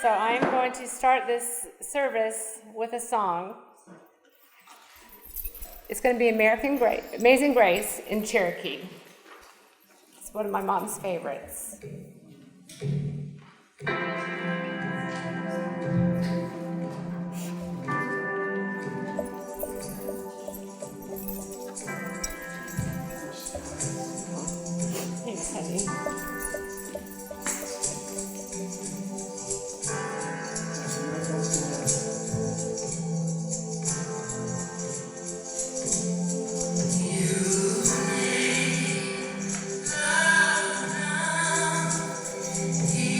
So I'm going to start this service with a song. It's going to be Amazing Grace in Cherokee. It's one of my mom's favorites. Thanks, honey. You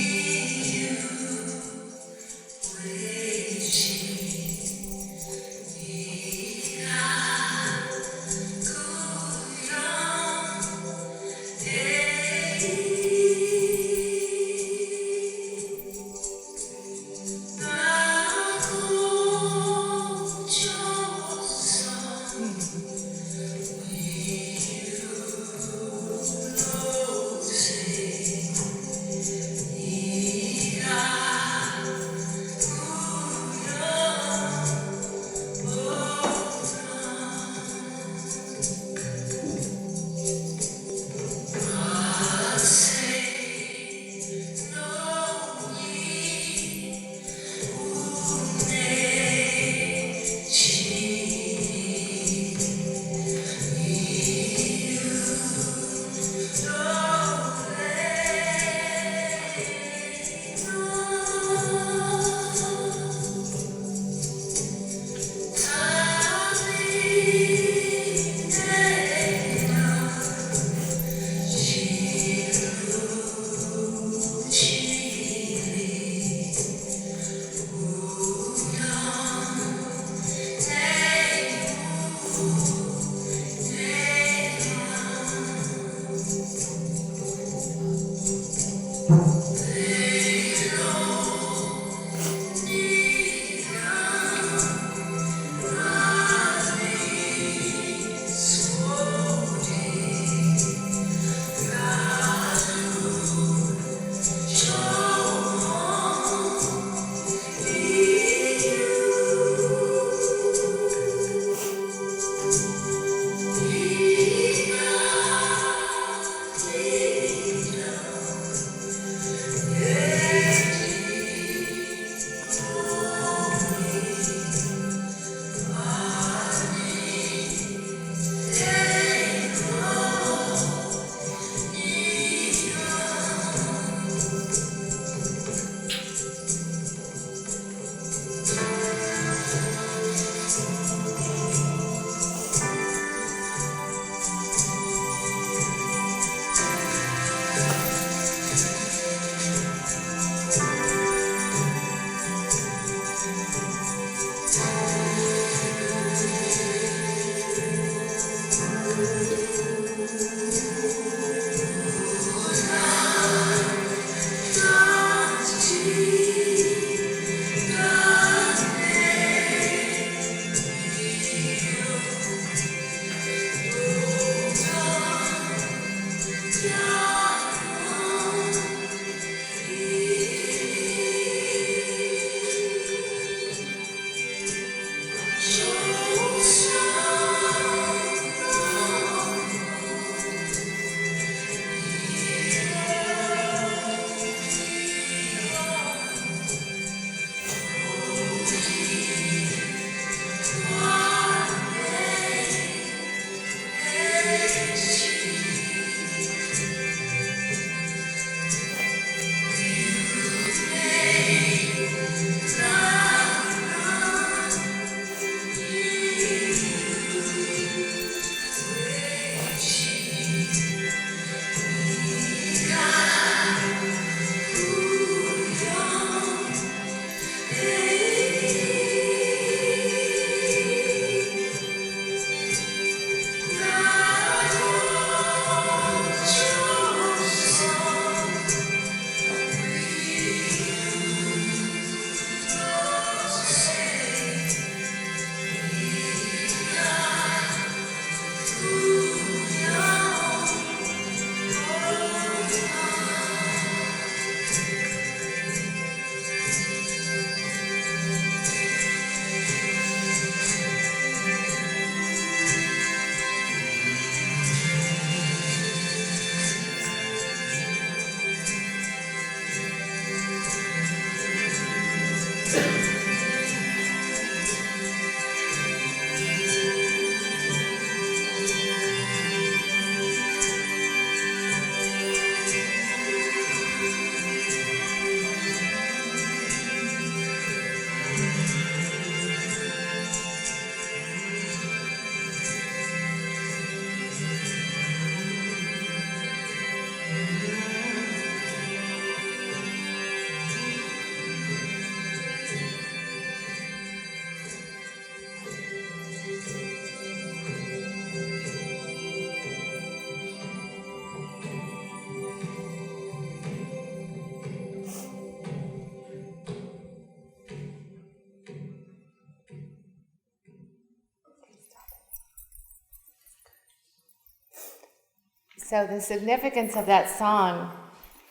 So the significance of that song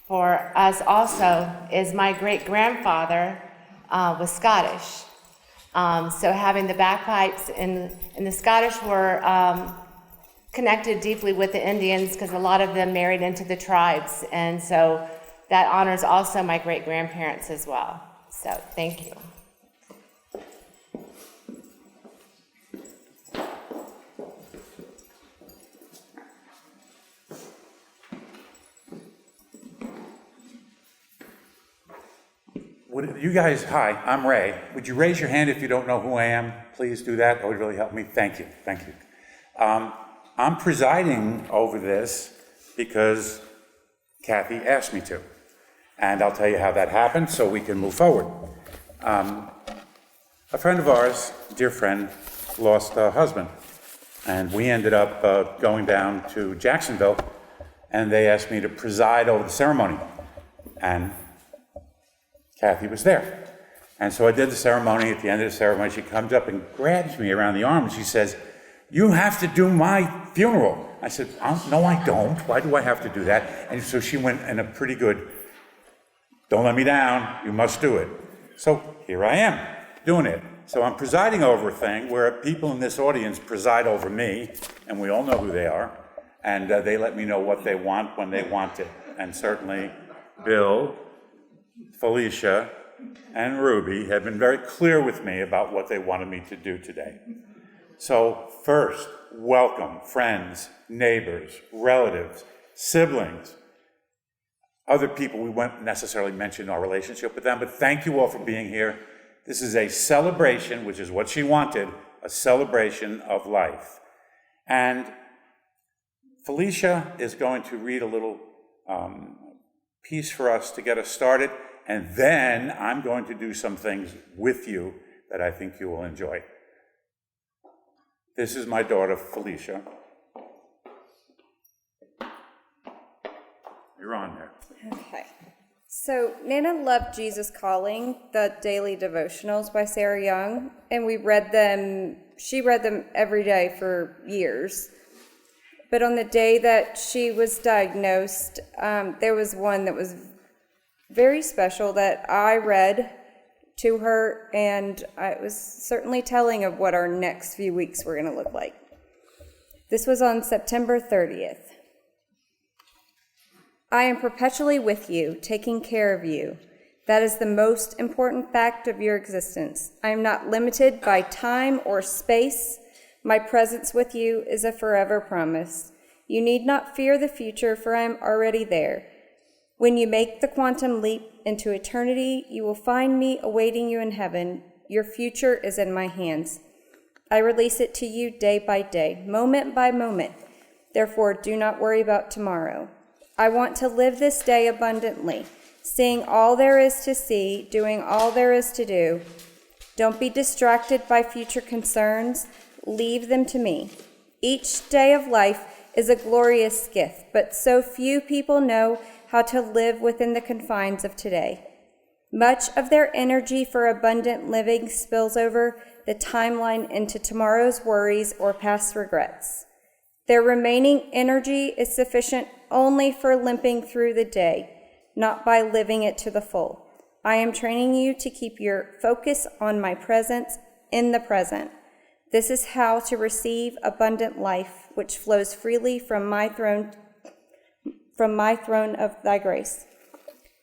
for us also is my great-grandfather was Scottish. So having the bagpipes and the Scottish were connected deeply with the Indians because a lot of them married into the tribes. And so that honors also my great-grandparents as well. So thank you. You guys, hi, I'm Ray. Would you raise your hand if you don't know who I am? Please do that. That would really help me. Thank you. Thank you. I'm presiding over this because Kathy asked me to. And I'll tell you how that happened so we can move forward. A friend of ours, dear friend, lost a husband. And we ended up going down to Jacksonville, and they asked me to preside over the ceremony. And Kathy was there. And so I did the ceremony. At the end of the ceremony, she comes up and grabs me around the arm and she says, "You have to do my funeral." I said, "No, I don't. Why do I have to do that?" And so she went in a pretty good, "Don't let me down. You must do it." So here I am doing it. So I'm presiding over a thing where people in this audience preside over me, and we all know who they are, and they let me know what they want when they want it. And certainly Bill, Felicia, and Ruby have been very clear with me about what they wanted me to do today. So first, welcome friends, neighbors, relatives, siblings, other people we won't necessarily mention our relationship with them, but thank you all for being here. This is a celebration, which is what she wanted, a celebration of life. And Felicia is going to read a little piece for us to get us started, and then I'm going to do some things with you that I think you will enjoy. This is my daughter, Felicia. You're on there. Okay. So Nana loved Jesus Calling, the daily devotionals by Sarah Young, and we read them, she read them every day for years. But on the day that she was diagnosed, there was one that was very special that I read to her, and it was certainly telling of what our next few weeks were going to look like. This was on September 30th. "I am perpetually with you, taking care of you. That is the most important fact of your existence. I am not limited by time or space. My presence with you is a forever promise. You need not fear the future, for I am already there. When you make the quantum leap into eternity, you will find me awaiting you in heaven. Your future is in my hands. I release it to you day by day, moment by moment. Therefore, do not worry about tomorrow. I want to live this day abundantly, seeing all there is to see, doing all there is to do. Don't be distracted by future concerns. Leave them to me. Each day of life is a glorious gift, but so few people know how to live within the confines of today. Much of their energy for abundant living spills over the timeline into tomorrow's worries or past regrets. Their remaining energy is sufficient only for limping through the day, not by living it to the full. I am training you to keep your focus on my presence in the present. This is how to receive abundant life, which flows freely from my throne of thy grace."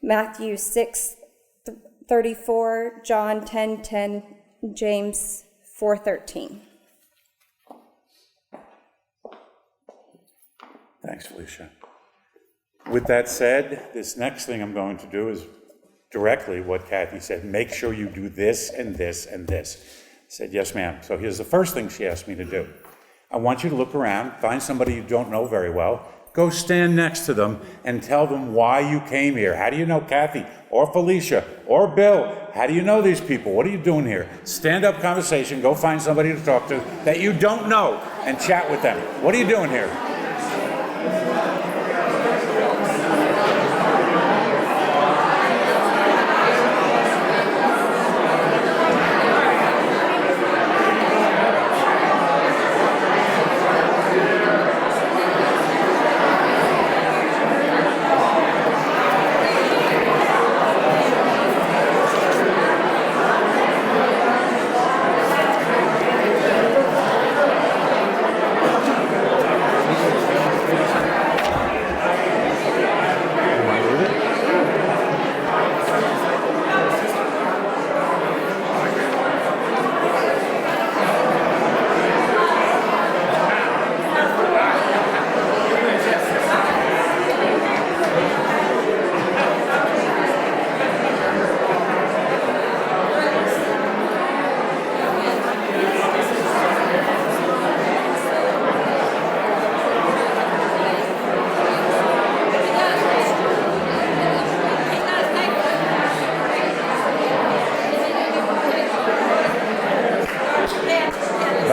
Matthew 6:34, John 10:10, James 4:13. Thanks, Felicia. With that said, this next thing I'm going to do is directly what Kathy said. Make sure you do this and this and this. I said, yes, ma'am. So here's the first thing she asked me to do. I want you to look around, find somebody you don't know very well, go stand next to them and tell them why you came here. How do you know Kathy or Felicia or Bill? How do you know these people? What are you doing here? Stand-up conversation, go find somebody to talk to that you don't know and chat with them. What are you doing here?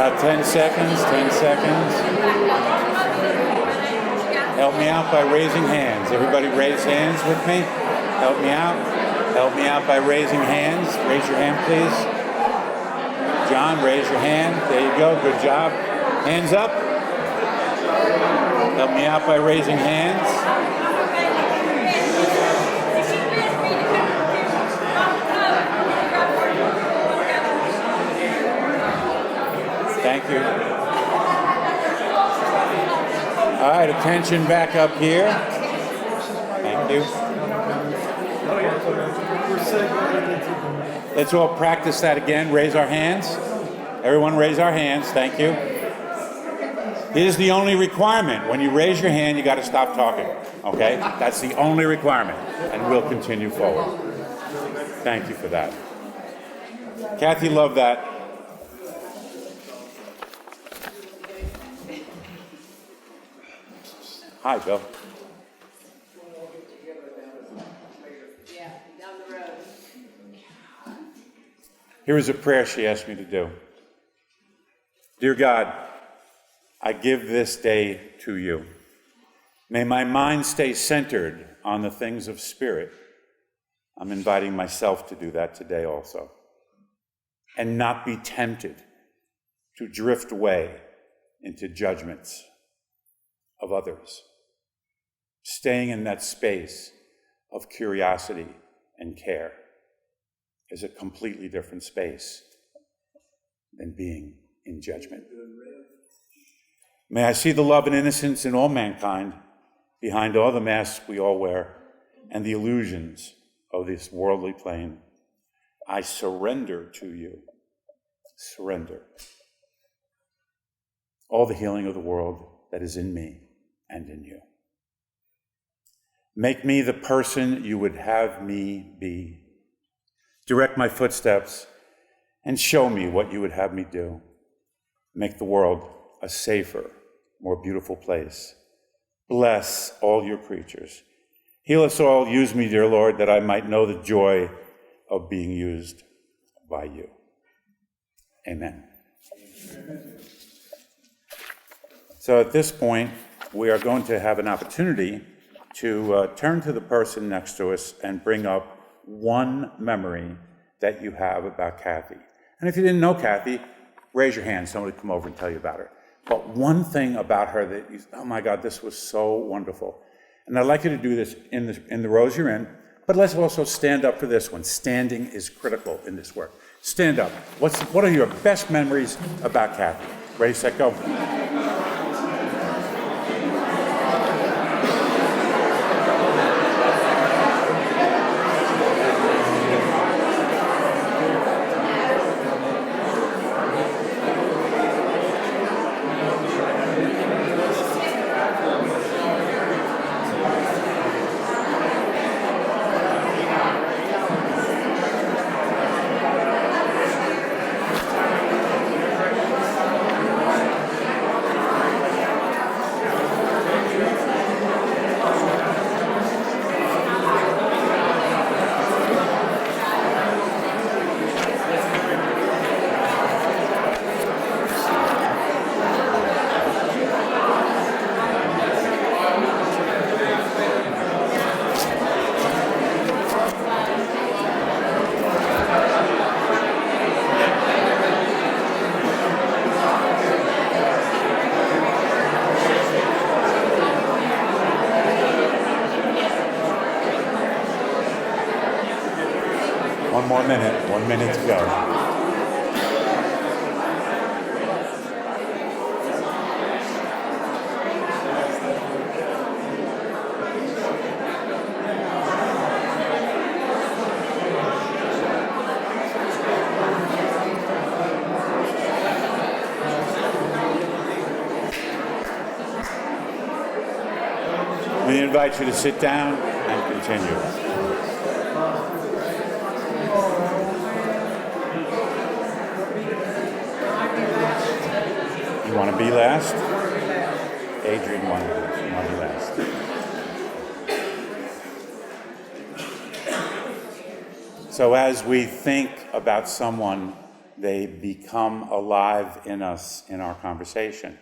About 10 seconds, 10 seconds. Help me out by raising hands. Everybody raise hands with me. Help me out. Help me out by raising hands. Raise your hand, please. John, raise your hand. There you go. Good job. Hands up. Help me out by raising hands. Thank you. All right, attention back up here. Thank you. Let's all practice that again. Raise our hands. Everyone raise our hands. Thank you. Here's the only requirement. When you raise your hand, you got to stop talking. Okay? That's the only requirement. And we'll continue forward. Thank you for that. Kathy loved that. Hi, Bill. Here is a prayer she asked me to do. Dear God, I give this day to you. May my mind stay centered on the things of spirit. I'm inviting myself to do that today also. And not be tempted to drift away into judgments of others. Staying in that space of curiosity and care is a completely different space than being in judgment. May I see the love and innocence in all mankind behind all the masks we all wear and the illusions of this worldly plane. I surrender to you. Surrender. All the healing of the world that is in me and in you. Make me the person you would have me be. Direct my footsteps and show me what you would have me do. Make the world a safer, more beautiful place. Bless all your creatures. Heal us all. Use me, dear Lord, that I might know the joy of being used by you. Amen. So at this point, we are going to have an opportunity to turn to the person next to us and bring up one memory that you have about Kathy. And if you didn't know Kathy, raise your hand. Somebody come over and tell you about her. But one thing about her that you, oh my God, this was so wonderful. And I'd like you to do this in the rows you're in, but let's also stand up for this one. Standing is critical in this work. Stand up. What are your best memories about Kathy? Ready, set, go. One minute to go. We invite you to sit down and continue. You want to be last? Adrian wanted to be last. So as we think about someone they become alive in us in our conversation.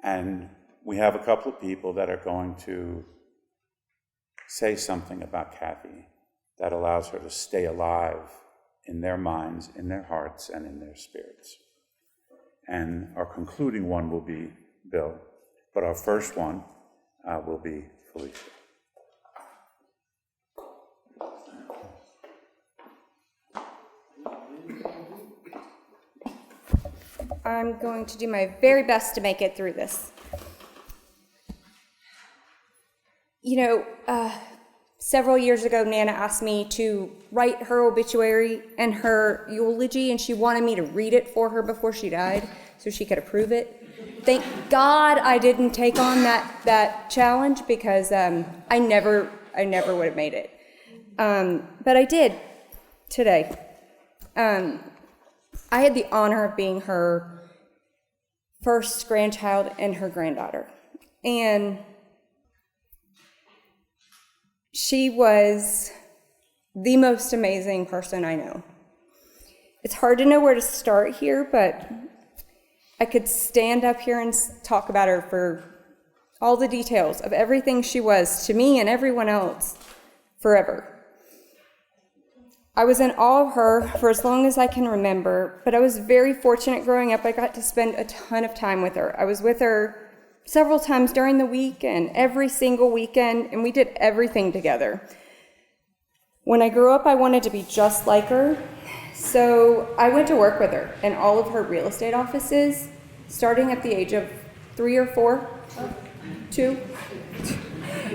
And we have a couple of people that are going to say something about Kathy that allows her to stay alive in their minds, in their hearts, and in their spirits. And our concluding one will be Bill, but our first one will be Felicia. I'm going to do my very best to make it through this. You know, several years ago, Nana asked me to write her obituary and her eulogy, and she wanted me to read it for her before she died so she could approve it. Thank God I didn't take on that challenge, because I never would have made it. But I did today. I had the honor of being her first grandchild and her granddaughter. And she was the most amazing person I know. It's hard to know where to start here, but I could stand up here and talk about her for all the details of everything she was to me and everyone else forever. I was in awe of her for as long as I can remember, but I was very fortunate growing up. I got to spend a ton of time with her. I was with her several times during the week and every single weekend, and we did everything together. When I grew up, I wanted to be just like her, so I went to work with her in all of her real estate offices, starting at the age of 3 or 4, 2.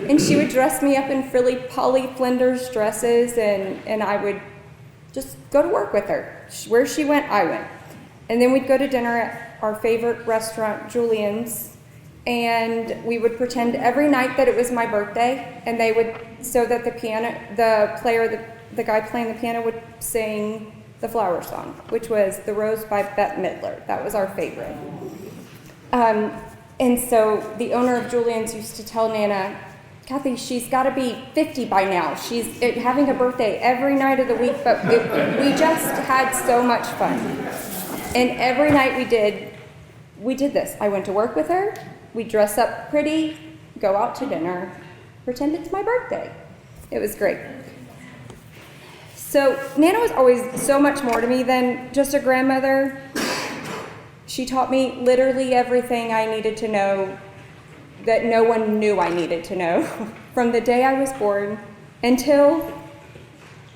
And she would dress me up in frilly Polly Flinders dresses, and I would just go to work with her. Where she went, I went. And then we'd go to dinner at our favorite restaurant, Julian's, and we would pretend every night that it was my birthday, and they would, so that the guy playing the piano would sing the flower song, which was The Rose by Bette Midler. That was our favorite. And so the owner of Julian's used to tell Nana, Kathy, she's got to be 50 by now. She's having a birthday every night of the week, but we just had so much fun. And every night we did this. I went to work with her, we'd dress up pretty, go out to dinner, pretend it's my birthday. It was great. So Nana was always so much more to me than just a grandmother. She taught me literally everything I needed to know that no one knew I needed to know from the day I was born until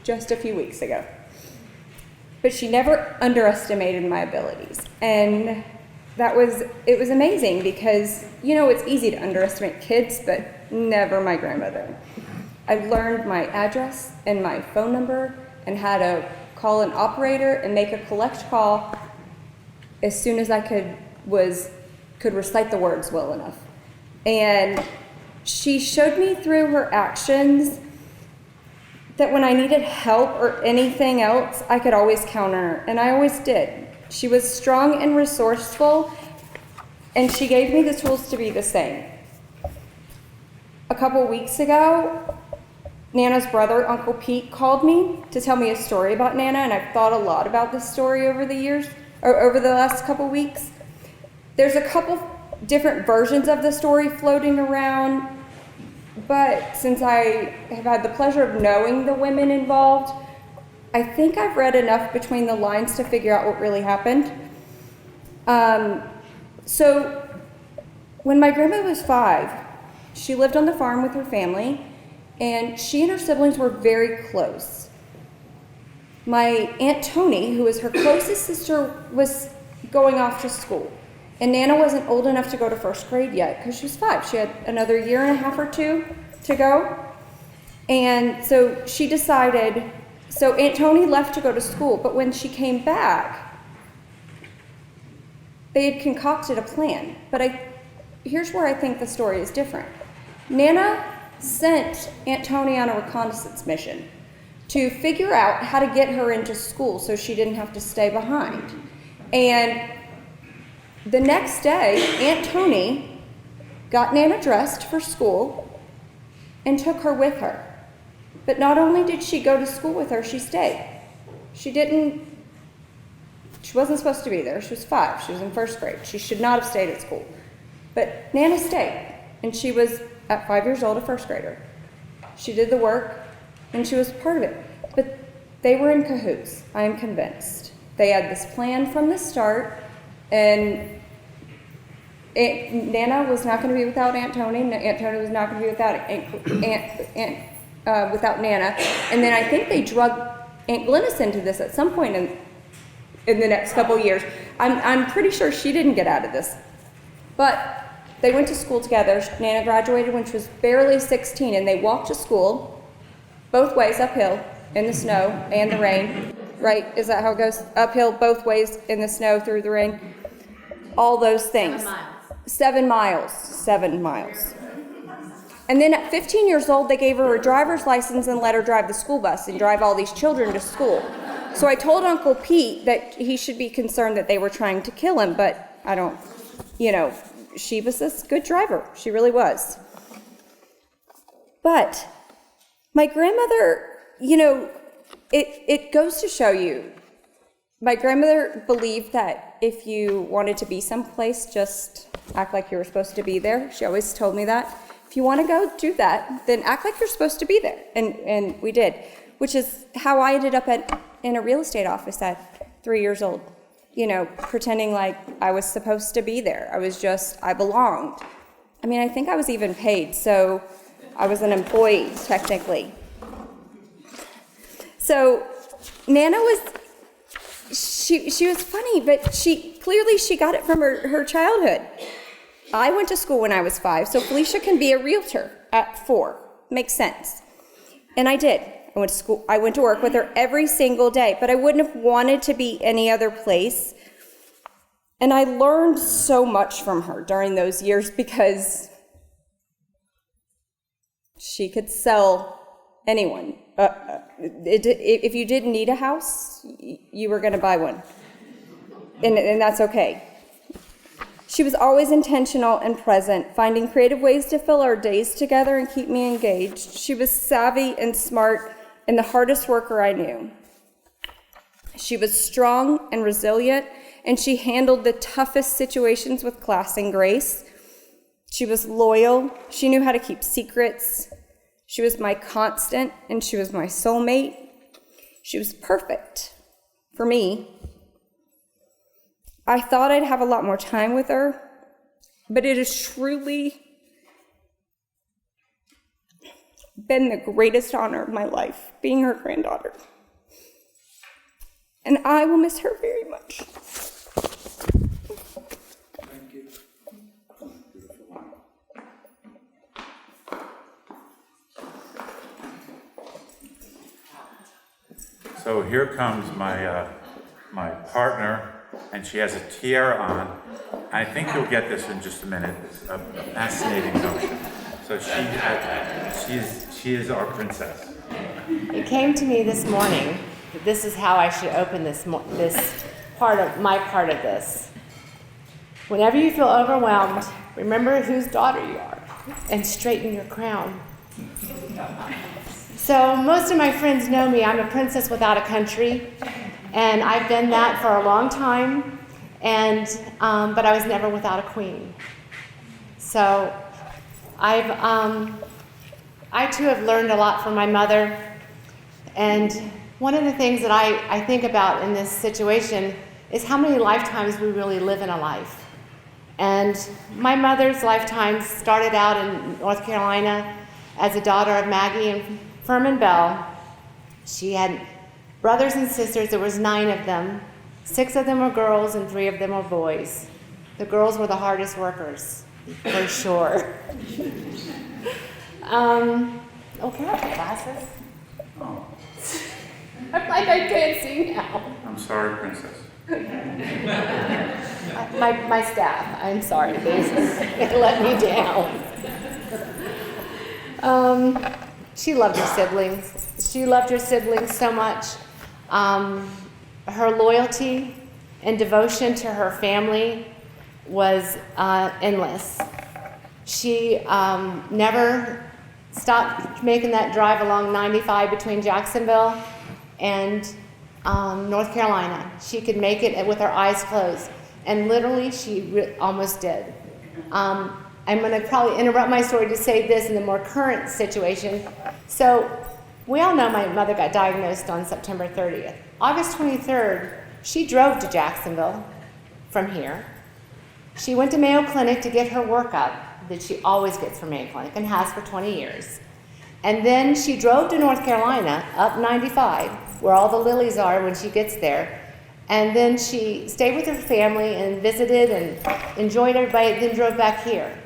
just a few weeks ago. But she never underestimated my abilities. And it was amazing because, you know, it's easy to underestimate kids, but never my grandmother. I learned my address and my phone number and how to call an operator and make a collect call as soon as I could recite the words well enough. And she showed me through her actions that when I needed help or anything else, I could always count on her, and I always did. She was strong and resourceful, and she gave me the tools to be the same. A couple weeks ago, Nana's brother, Uncle Pete, called me to tell me a story about Nana, and I've thought a lot about this story over the last couple weeks. There's a couple different versions of the story floating around, but since I have had the pleasure of knowing the women involved, I think I've read enough between the lines to figure out what really happened. So when my grandma was 5, she lived on the farm with her family, and she and her siblings were very close. My Aunt Tony, who was her closest sister, was going off to school. And Nana wasn't old enough to go to first grade yet because she was 5. She had another year and a half or 2 to go. And so she decided, so Aunt Tony left to go to school, but when she came back, they had concocted a plan. But here's where I think the story is different. Nana sent Aunt Tony on a reconnaissance mission to figure out how to get her into school so she didn't have to stay behind. And the next day, Aunt Tony got Nana dressed for school and took her with her. But not only did she go to school with her, she stayed. She didn't She wasn't supposed to be there. She was 5. She was in 1st grade. She should not have stayed at school. But Nana stayed, and she was, at 5 years old, a 1st grader. She did the work, and she was part of it. But they were in cahoots, I am convinced. They had this plan from the start, and Nana was not going to be without Aunt Tony. Aunt Tony was not going to be without Nana. And then I think they drug Aunt Glennis into this at some point in the next couple of years. I'm pretty sure she didn't get out of this. But they went to school together. Nana graduated when she was barely 16, and they walked to school both ways uphill in the snow and the rain. Right? Is that how it goes? Uphill both ways in the snow, through the rain. All those things. 7 miles. 7 miles. And then at 15 years old, they gave her a driver's license and let her drive the school bus and drive all these children to school. So I told Uncle Pete that he should be concerned that they were trying to kill him, but I don't, she was this good driver. She really was. But my grandmother, it goes to show you, my grandmother believed that if you wanted to be someplace, just act like you were supposed to be there. She always told me that. If you want to go do that, then act like you're supposed to be there. And we did, which is how I ended up in a real estate office at 3 years old, pretending like I was supposed to be there. I belonged. I think I was even paid, so I was an employee, technically. So Nana she was funny, but she got it from her childhood. I went to school when I was 5, so Felicia can be a realtor at 4. Makes sense. And I did. I went to school. I went to work with her every single day, but I wouldn't have wanted to be any other place. And I learned so much from her during those years because she could sell anyone. If you didn't need a house, you were going to buy one. And that's okay. She was always intentional and present, finding creative ways to fill our days together and keep me engaged. She was savvy and smart and the hardest worker I knew. She was strong and resilient, and she handled the toughest situations with class and grace. She was loyal. She knew how to keep secrets. She was my constant, and she was my soulmate. She was perfect for me. I thought I'd have a lot more time with her, but it has truly been the greatest honor of my life, being her granddaughter. And I will miss her very much. Thank you. So here comes my partner, and she has a tiara on. I think you'll get this in just a minute. It's a fascinating notion. So she is our princess. It came to me this morning that this is how I should open this part of this. Whenever you feel overwhelmed, remember whose daughter you are and straighten your crown. So most of my friends know me. I'm a princess without a country, and I've been that for a long time. But I was never without a queen. So I too have learned a lot from my mother. And one of the things that I think about in this situation is how many lifetimes we really live in a life. And my mother's lifetime started out in North Carolina as a daughter of Maggie and Furman Bell. She had brothers and sisters. There was 9 of them. 6 of them were girls and 3 of them were boys. The girls were the hardest workers, for sure. Okay, I have glasses. Oh, I'm like, I can't see now. I'm sorry, princess. My staff, I'm sorry, they let me down. She loved her siblings. She loved her siblings so much. Her loyalty and devotion to her family was endless. She never stopped making that drive along 95 between Jacksonville and North Carolina. She could make it with her eyes closed. And literally, she almost did. I'm going to probably interrupt my story to say this in the more current situation. So we all know my mother got diagnosed on September 30th. August 23rd, she drove to Jacksonville from here. She went to Mayo Clinic to get her workup that she always gets from Mayo Clinic and has for 20 years. And then she drove to North Carolina, up 95, where all the lilies are when she gets there. And then she stayed with her family and visited and enjoyed everybody, then drove back here.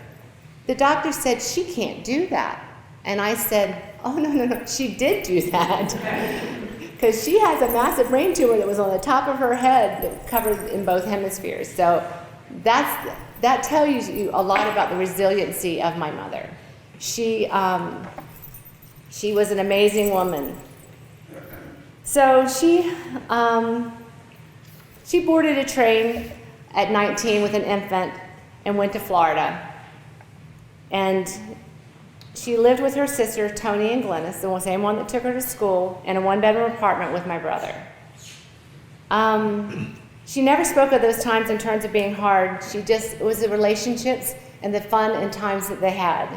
The doctor said, she can't do that. And I said, oh, no, she did do that. Because she has a massive brain tumor that was on the top of her head that covered in both hemispheres. So that tells you a lot about the resiliency of my mother. She was an amazing woman. So she boarded a train at 19 with an infant and went to Florida. And she lived with her sister, Tony and Glennis, the same one that took her to school, in a one-bedroom apartment with my brother. She never spoke of those times in terms of being hard. It was the relationships and the fun and times that they had.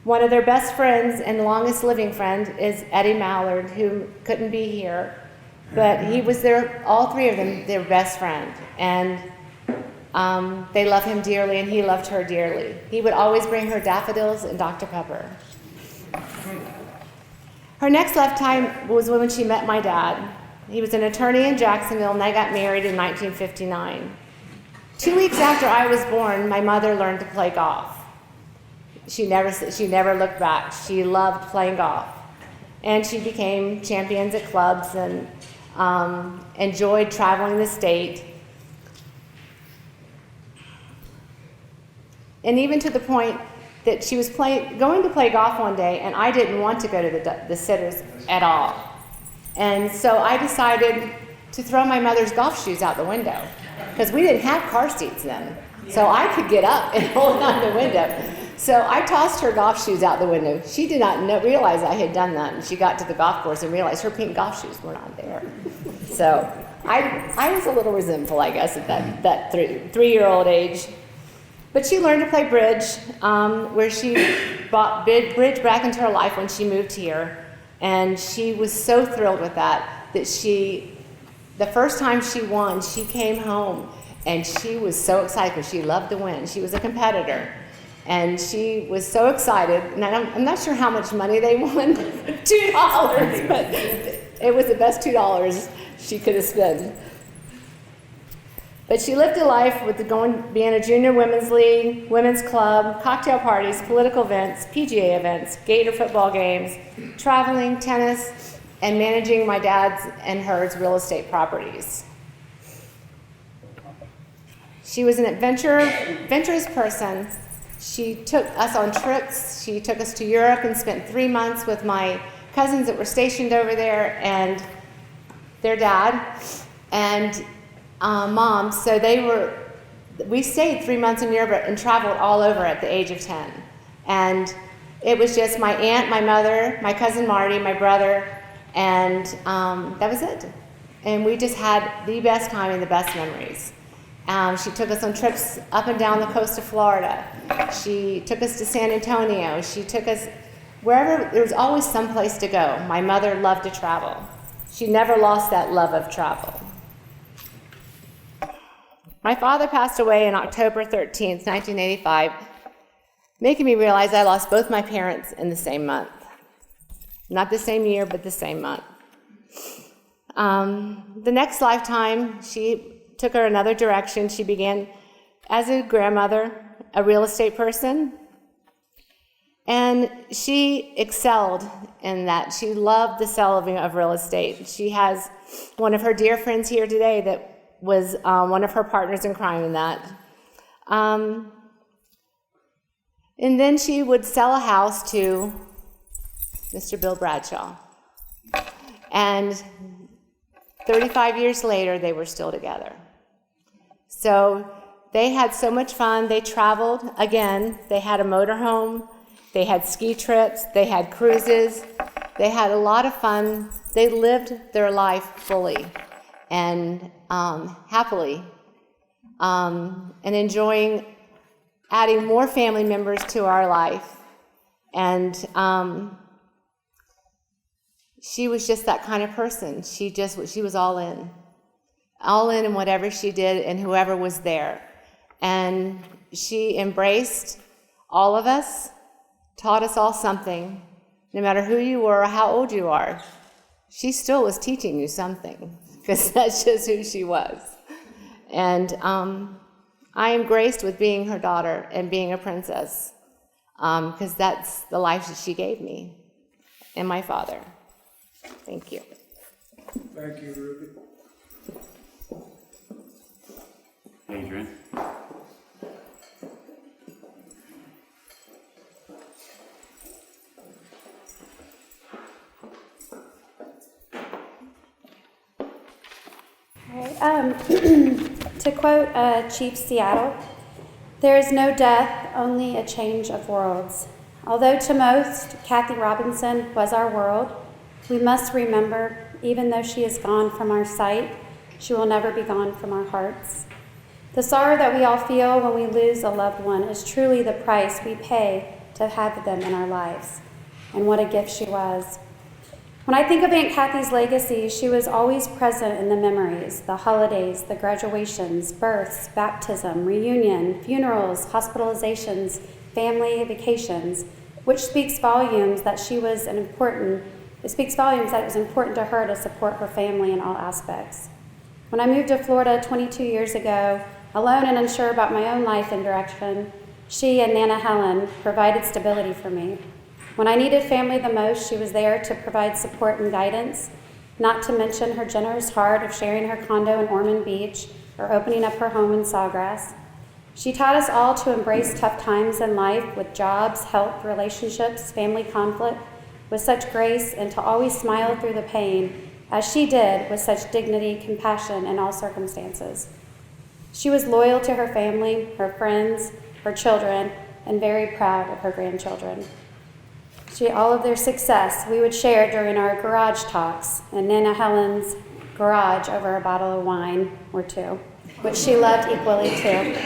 One of their best friends and longest living friend is Eddie Mallard, who couldn't be here, but he was all three of them, their best friend. And they love him dearly, and he loved her dearly. He would always bring her daffodils and Dr. Pepper. Her next lifetime was when she met my dad. He was an attorney in Jacksonville, and they got married in 1959. 2 weeks after I was born, my mother learned to play golf. She never looked back. She loved playing golf. And she became champions at clubs and enjoyed traveling the state. And even to the point that she was going to play golf one day, and I didn't want to go to the sitters at all. And so I decided to throw my mother's golf shoes out the window, because we didn't have car seats then. So I could get up and hold on the window. So I tossed her golf shoes out the window. She did not realize I had done that. And she got to the golf course and realized her pink golf shoes were not there. So I was a little resentful, I guess, at that three-year-old age. But she learned to play bridge, where she brought bridge back into her life when she moved here. And she was so thrilled with that the first time she won, she came home and she was so excited because she loved to win. She was a competitor. And she was so excited. And I'm not sure how much money they won, $2, but it was the best $2 she could have spent. But she lived a life with being a junior women's league, women's club, cocktail parties, political events, PGA events, Gator football games, traveling, tennis, and managing my dad's and hers real estate properties. She was an adventurous person. She took us on trips. She took us to Europe and spent 3 months with my cousins that were stationed over there and their dad and mom. So we stayed 3 months in Europe and traveled all over at the age of 10. And it was just my aunt, my mother, my cousin Marty, my brother, and that was it. And we just had the best time and the best memories. She took us on trips up and down the coast of Florida. She took us to San Antonio. She took us wherever. There was always some place to go. My mother loved to travel. She never lost that love of travel. My father passed away on October 13th, 1985, making me realize I lost both my parents in the same month. Not the same year, but the same month. The next lifetime, she took her another direction. She began as a grandmother, a real estate person, and she excelled in that. She loved the selling of real estate. She has one of her dear friends here today that was one of her partners in crime in that. And then she would sell a house to Mr. Bill Bradshaw. And 35 years later, they were still together. So they had so much fun. They traveled. Again, they had a motorhome. They had ski trips. They had cruises. They had a lot of fun. They lived their life fully and happily, and enjoying adding more family members to our life. And she was just that kind of person. She was all in whatever she did and whoever was there. And she embraced all of us, taught us all something, no matter who you were or how old you are. She still was teaching you something, because that's just who she was. And I am graced with being her daughter and being a princess, because that's the life that she gave me and my father. Thank you. Thank you, Ruby. Adrian? To quote Chief Seattle, "There is no death, only a change of worlds." Although to most, Kathy Robinson was our world, we must remember, even though she is gone from our sight, she will never be gone from our hearts. The sorrow that we all feel when we lose a loved one is truly the price we pay to have them in our lives. And what a gift she was. When I think of Aunt Kathy's legacy, she was always present in the memories, the holidays, the graduations, births, baptism, reunion, funerals, hospitalizations, family vacations, which speaks volumes that it was important to her to support her family in all aspects. When I moved to Florida 22 years ago, alone and unsure about my own life and direction, she and Nana Helen provided stability for me. When I needed family the most, she was there to provide support and guidance, not to mention her generous heart of sharing her condo in Ormond Beach or opening up her home in Sawgrass. She taught us all to embrace tough times in life with jobs, health, relationships, family conflict, with such grace, and to always smile through the pain, as she did with such dignity, compassion in all circumstances. She was loyal to her family, her friends, her children, and very proud of her grandchildren. All of their success we would share during our garage talks in Nana Helen's garage over a bottle of wine or two, which she loved equally too.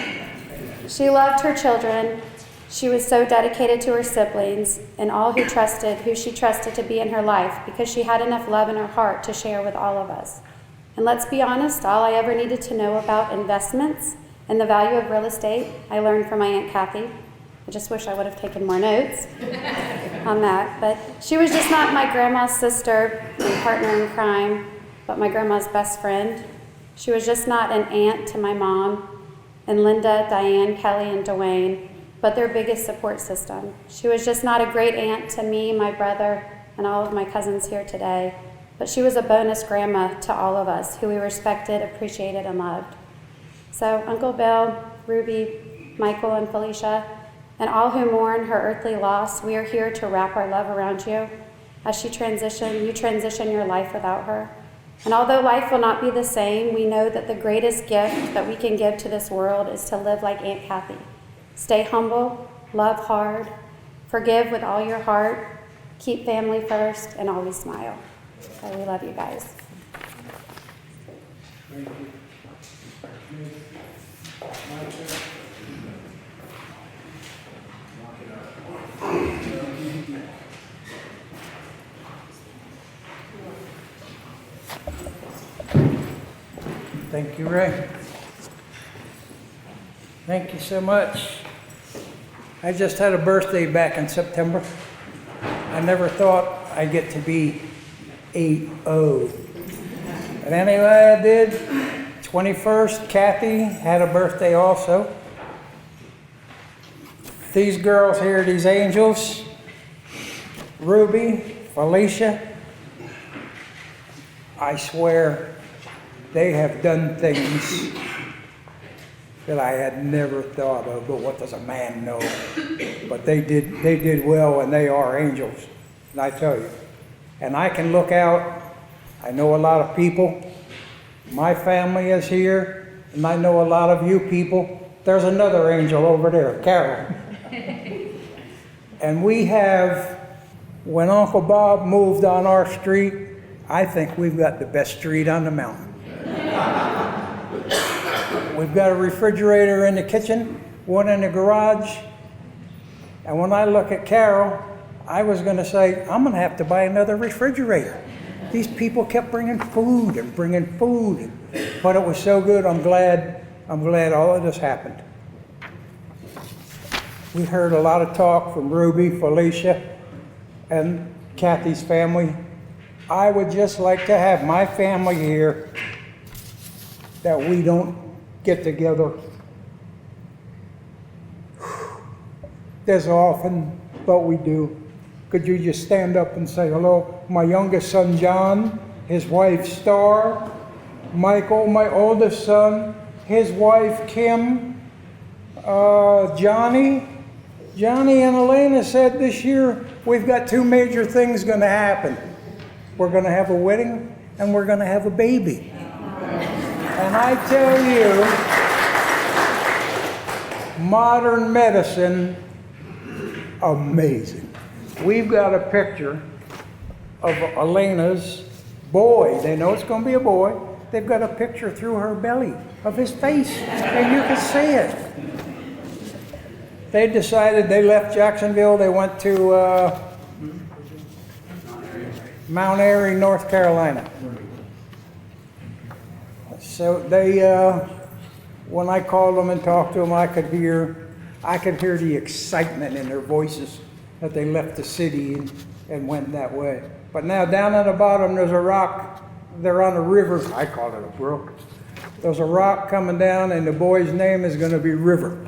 She loved her children. She was so dedicated to her siblings and all who she trusted to be in her life, because she had enough love in her heart to share with all of us. And let's be honest, all I ever needed to know about investments and the value of real estate, I learned from my Aunt Kathy. I just wish I would have taken more notes on that. But she was just not my grandma's sister and partner in crime, but my grandma's best friend. She was just not an aunt to my mom and Linda, Diane, Kelly, and Dwayne, but their biggest support system. She was just not a great aunt to me, my brother, and all of my cousins here today, but she was a bonus grandma to all of us who we respected, appreciated, and loved. So Uncle Bill, Ruby, Michael, and Felicia, and all who mourn her earthly loss, we are here to wrap our love around you as you transition your life without her. And although life will not be the same, we know that the greatest gift that we can give to this world is to live like Aunt Kathy. Stay humble, love hard, forgive with all your heart, keep family first, and always smile. So we love you guys. Thank you. Thank you, Ray. Thank you so much. I just had a birthday back in September. I never thought I'd get to be 80. But anyway, I did. 21st, Kathy had a birthday also. These girls here, these angels, Ruby, Felicia, I swear they have done things that I had never thought of. But what does a man know? But they did well, and they are angels. And I tell you, and I can look out. I know a lot of people. My family is here, and I know a lot of you people. There's another angel over there, Carol. And we have When Uncle Bob moved on our street, I think we've got the best street on the mountain. We've got a refrigerator in the kitchen, one in the garage. And when I look at Carol, I was going to say, I'm going to have to buy another refrigerator. These people kept bringing food and bringing food. But it was so good, I'm glad all of this happened. We heard a lot of talk from Ruby, Felicia, and Kathy's family. I would just like to have my family here that we don't get together as often, but we do. Could you just stand up and say hello? My youngest son, John, his wife, Star, Michael, my oldest son, his wife, Kim, Johnny and Elena said this year, we've got two major things going to happen. We're going to have a wedding and we're going to have a baby. And I tell you, modern medicine, amazing. We've got a picture of Elena's boy. They know it's going to be a boy. They've got a picture through her belly of his face, and you can see it. They decided, they left Jacksonville, they went to Mount Airy, North Carolina. So they, when I called them and talked to them, I could hear the excitement in their voices that they left the city and went that way. But now down at the bottom, there's a rock. They're on a river. I call it a brook. There's a rock coming down, and the boy's name is going to be River.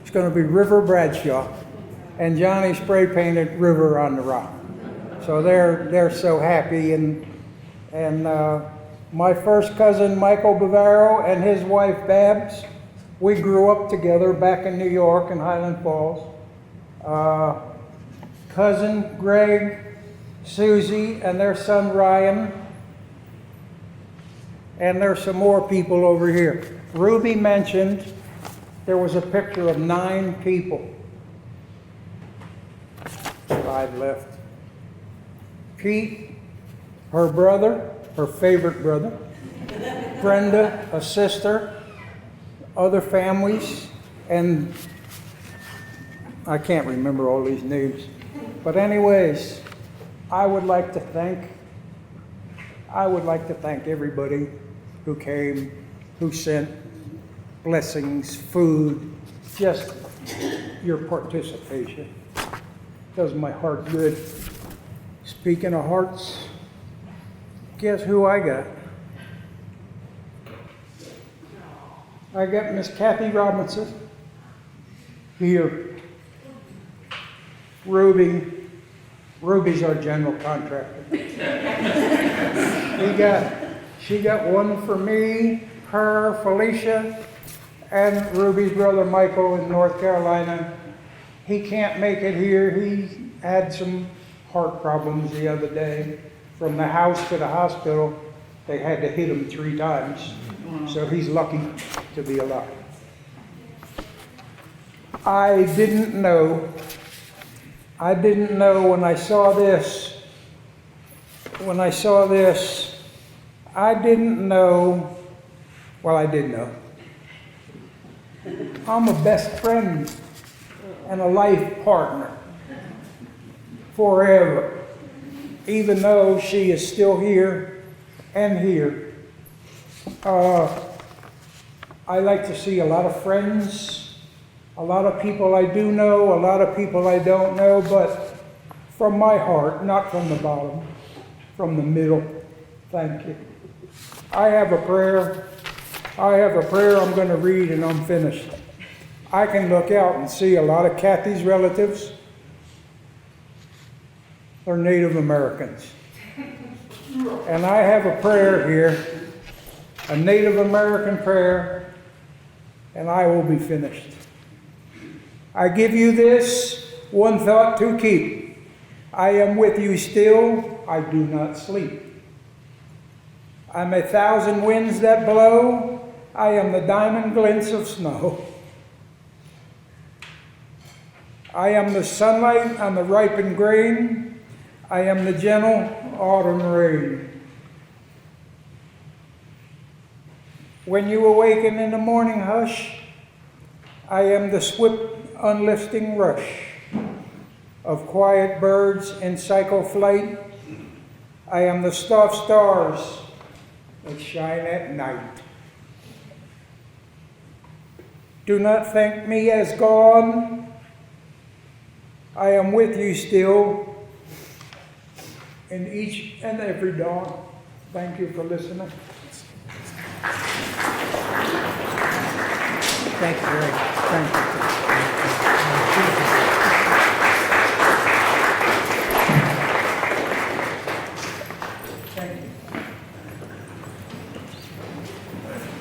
It's going to be River Bradshaw. And Johnny spray painted River on the rock. So they're so happy. And my first cousin, Michael Bavaro, and his wife, Babs, we grew up together back in New York in Highland Falls. Cousin Greg, Susie, and their son Ryan. And there's some more people over here. Ruby mentioned there was a picture of 9 people. 5 left. Pete, her brother, her favorite brother. Brenda, a sister. Other families. And I can't remember all these names. But anyways, I would like to thank everybody who came, who sent blessings, food, just your participation. Does my heart good. Speaking of hearts, guess who I got? I got Miss Kathy Robinson here. Ruby's our general contractor. She got one for me, her, Felicia, and Ruby's brother Michael in North Carolina. He can't make it here. He had some heart problems the other day. From the house to the hospital, they had to hit him 3 times. So he's lucky to be alive. I didn't know when I saw this, I didn't know, well, I did know. I'm a best friend and a life partner forever, even though she is still here and here. I like to see a lot of friends, a lot of people I do know, a lot of people I don't know, but from my heart, not from the bottom, from the middle, thank you. I have a prayer I'm going to read and I'm finished. I can look out and see a lot of Kathy's relatives. They're Native Americans. And I have a prayer here, a Native American prayer, and I will be finished. I give you this one thought to keep. I am with you still, I do not sleep. I'm 1,000 winds that blow, I am the diamond glints of snow. I am the sunlight on the ripened grain, I am the gentle autumn rain. When you awaken in the morning hush, I am the swift unlifting rush of quiet birds in cycle flight. I am the soft stars that shine at night. Do not think me as gone. I am with you still in each and every dawn. Thank you for listening. Thank you very much. Thank you.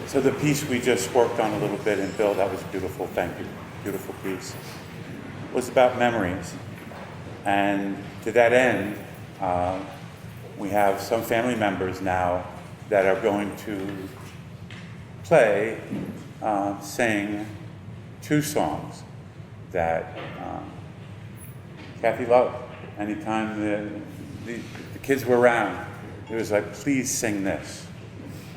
So the piece we just worked on a little bit, and Bill, that was beautiful, thank you, beautiful piece, was about memories. And to that end, we have some family members now that are going to play, sing two songs that Kathy loved. Anytime the kids were around, it was like, please sing this.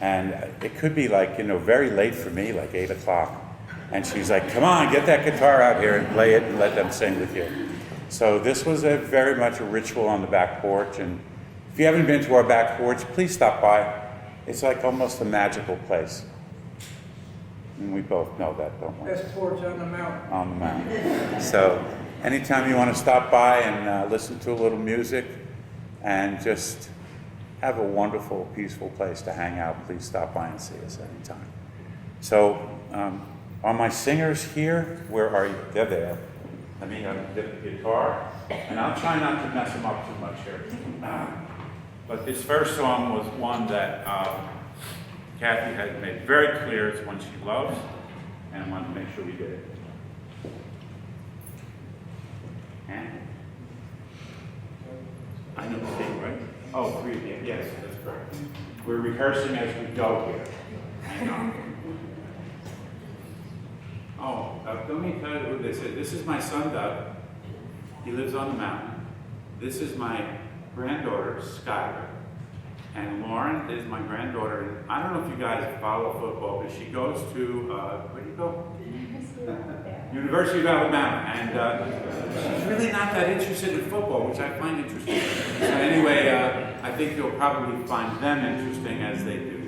And it could be like, very late for me, like 8 o'clock. And she's like, come on, get that guitar out here and play it and let them sing with you. So this was very much a ritual on the back porch. And if you haven't been to our back porch, please stop by. It's like almost a magical place. And we both know that, don't we? Best porch on the mountain. On the mountain. So anytime you want to stop by and listen to a little music and just have a wonderful, peaceful place to hang out, please stop by and see us anytime. So, are my singers here? Where are you? They're there. Let me get the guitar, and I'll try not to mess them up too much here. But this first song was one that Kathy had made very clear it's one she loves, and I wanted to make sure we did it. And I know the thing, right? Oh, 3 again. Yes, that's correct. We're rehearsing as we go here. Hang on. Let me tell you who this is. This is my son, Doug. He lives on the mountain. This is my granddaughter, Skylar. And Lauren is my granddaughter. And I don't know if you guys follow football, but she goes to, where do you go? University of Alabama. And she's really not that interested in football, which I find interesting. So anyway, I think you'll probably find them interesting as they do this.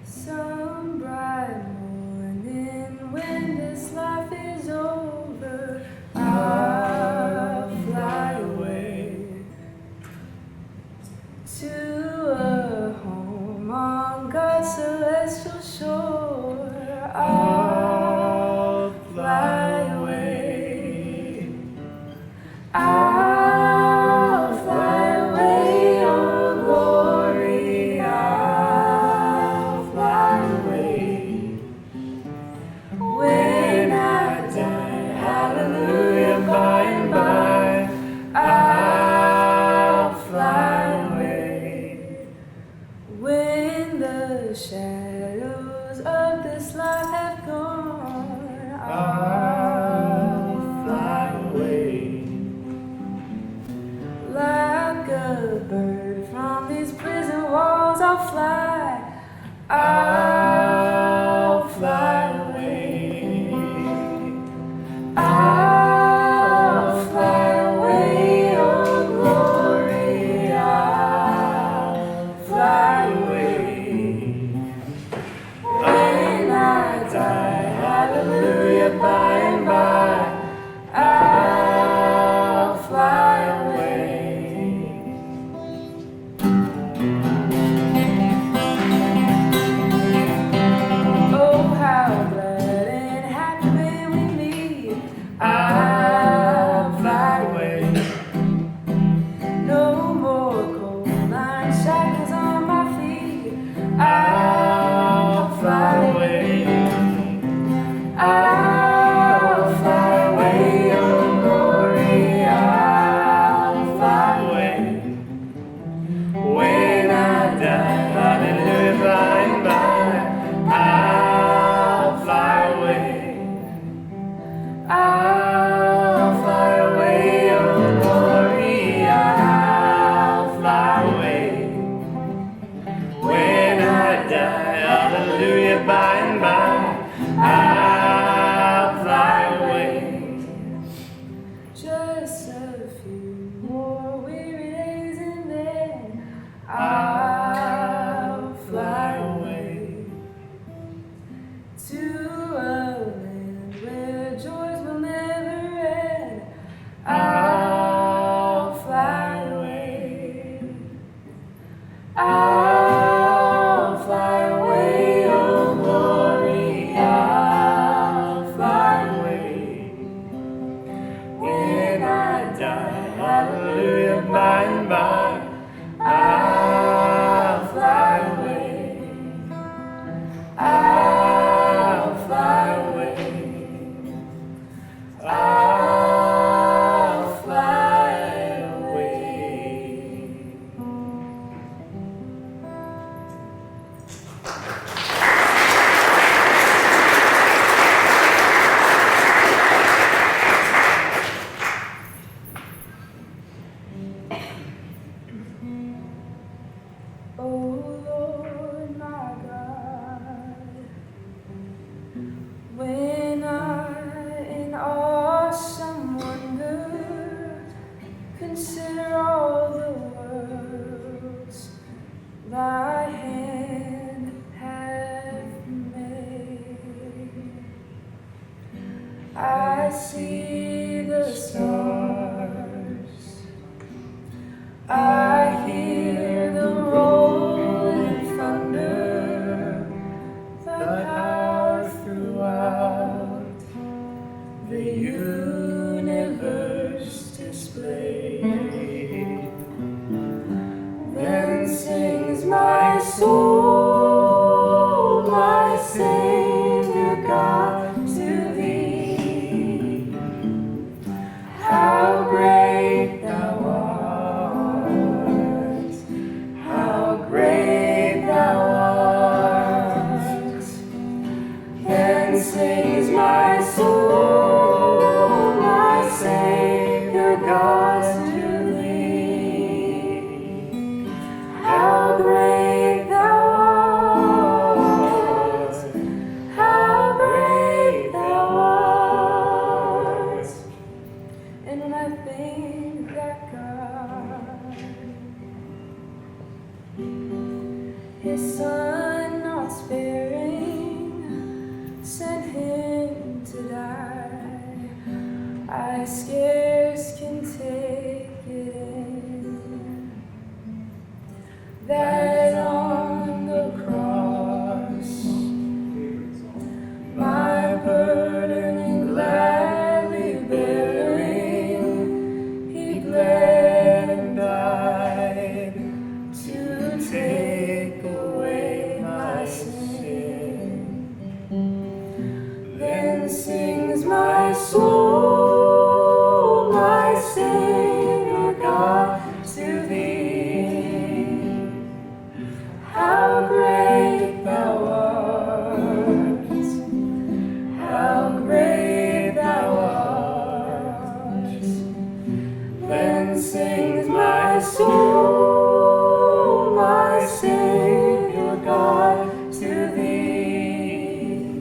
Some bright morning when this life is over, I'll fly away to a home on God's celestial shore. I'll fly away. I'll fly away, oh glory. I'll fly away. When I die, hallelujah, by and by, I'll fly away. When the shadows of this life have gone, I'll fly away. Like a bird from these prison walls, I'll fly. I'll fly away. I'll fly away, oh glory. I'll fly away. When I die, hallelujah, by and by, I'll fly away. a few more weary days and then I'll fly away to a land where joys will never end. I'll fly away. I'll fly away, oh glory. I'll fly away. When I die, hallelujah, by and by, I'll fly away. I'll fly away. I'll fly away. Oh Lord, my God, when I, in awesome wonder, consider all the worlds thy hand hath made, I see the stars, I hear the rolling thunder, the power throughout the universe displayed. Then sings my soul, my Savior God, to thee. How great thou art, how great thou art. Then sings my soul, my Savior God, to thee. How great thou art, how great thou art. And when I think that God, his Son not sparing, sent him to die, I scarce can take it in, that on the cross my burden gladly bearing, he bled and died to take away my sin. Then sings my soul, my Savior God, to thee. How great thou art, how great thou art. Then sings my soul, my Savior God, to thee.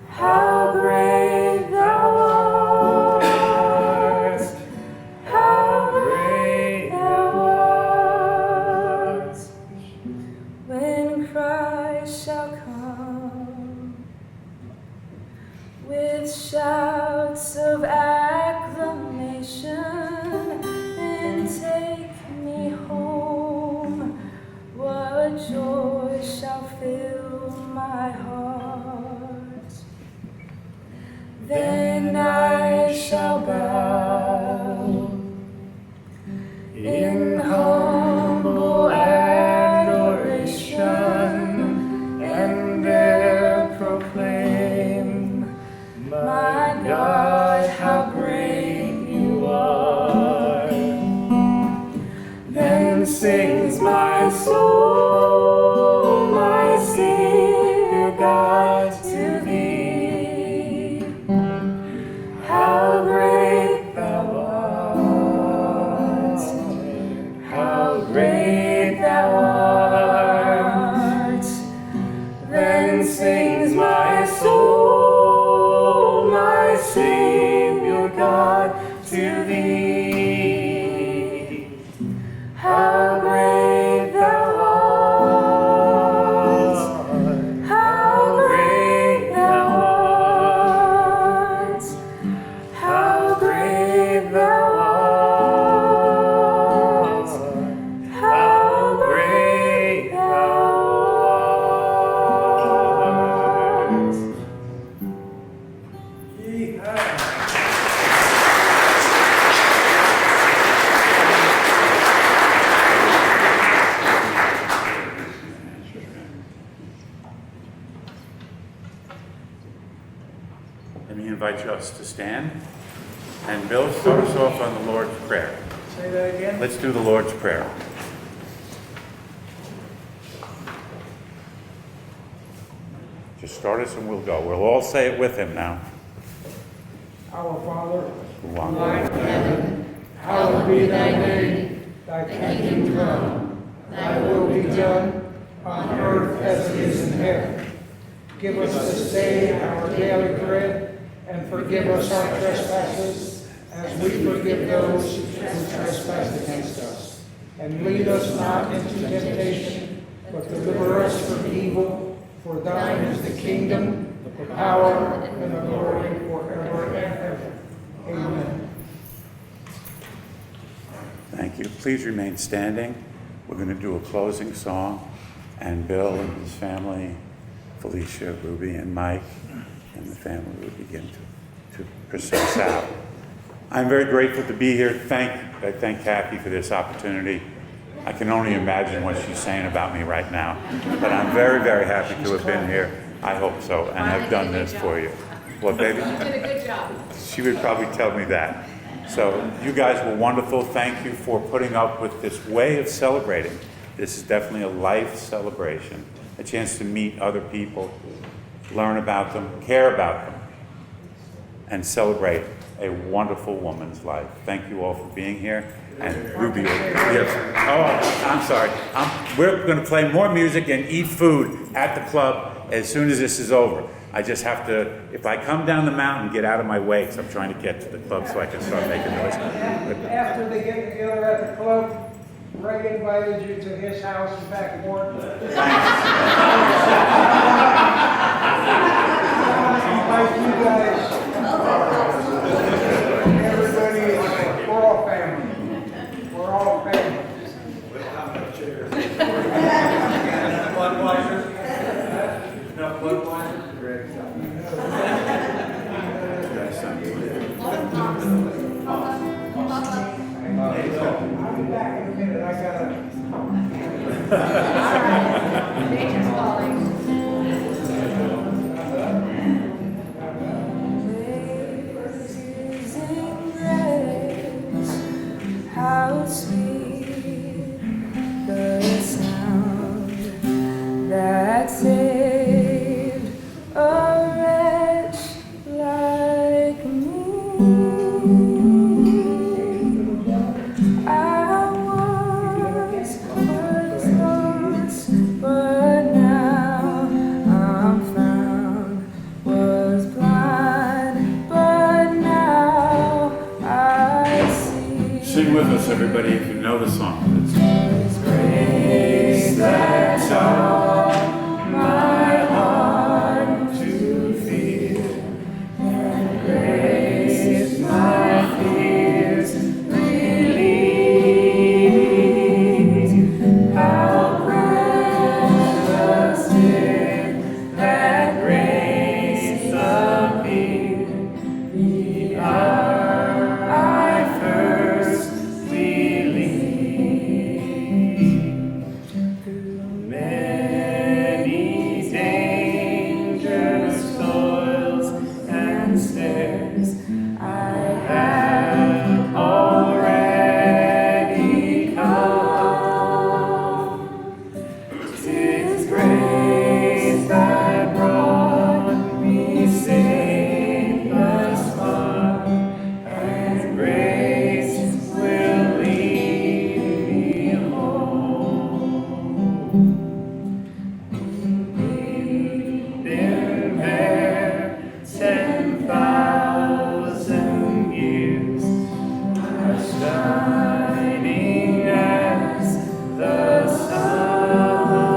How great thou art, how great thou art. When Christ shall come with shouts of acclamation and take me home, what joy shall fill my heart. Then I shall bow in humble adoration and there proclaim, my God, how great you are. Then sings my soul, my Savior God, to thee. How great thou art, how great thou art. Then sings my soul, my Savior God, to thee. How great thou art, how great thou art, how great thou art, how great thou art. Let me invite you us to stand. And Bill, start us off on the Lord's Prayer. Say that again? Let's do the Lord's Prayer. Just start us and we'll go. We'll all say it with him now. Our Father, Who who art art in heaven, hallowed be thy name. Thy kingdom come, thy will be done, on earth as it is in heaven. Give us this day our daily bread, and forgive us our trespasses, as we forgive those who trespass against us. And lead us not into temptation, but deliver us from evil. For thine is the kingdom, the power, and the glory forever and ever. Amen. Thank you. Please remain standing. We're going to do a closing song, and Bill and his family, Felicia, Ruby, and Mike, and the family will begin to process out. I'm very grateful to be here. I thank Kathy for this opportunity. I can only imagine what she's saying about me right now, but I'm very, very happy to have been here. I hope so, and I've done this for you. What, baby? You did a good job. She would probably tell me that. So you guys were wonderful. Thank you for putting up with this way of celebrating. This is definitely a life celebration, a chance to meet other people, learn about them, care about them, and celebrate a wonderful woman's life. Thank you all for being here. And Ruby, yes. Oh, I'm sorry. We're going to play more music and eat food at the club as soon as this is over. I just have to, if I come down the mountain, get out of my way, because I'm trying to get to the club so I can start making noise. After they get together at the club, Ray invited you to his house in Backward. Invite you guys. Everybody, we're all family. We're all family. Budweiser? No, Budweiser? I'll be back in a minute. I gotta. Nature's calling. How sweet the sound that saved a wretch like me. I once was lost, but now I'm found. Was blind, but now I see. Sing with us, everybody, if you know the song. Grace that taught my heart to fear, and grace my fears relieved. How precious did that grace appear the hour I first believed. Through many shining as the sun.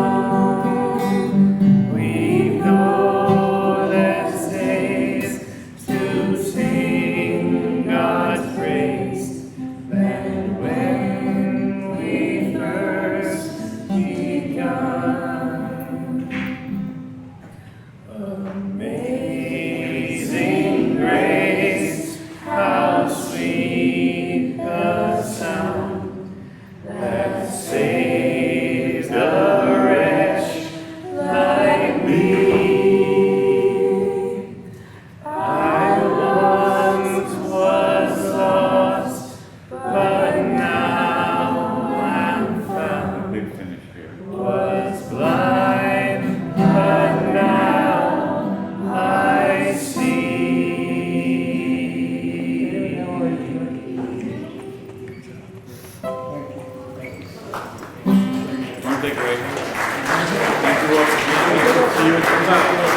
We've no less days to sing God's praise than when we first begun. Amazing grace, how sweet the sound that saves a wretch like me. I once was lost, but now I'm found. Big finish here. Was blind, but now I see. Aren't they great? Thank you all for being here. See you at the top.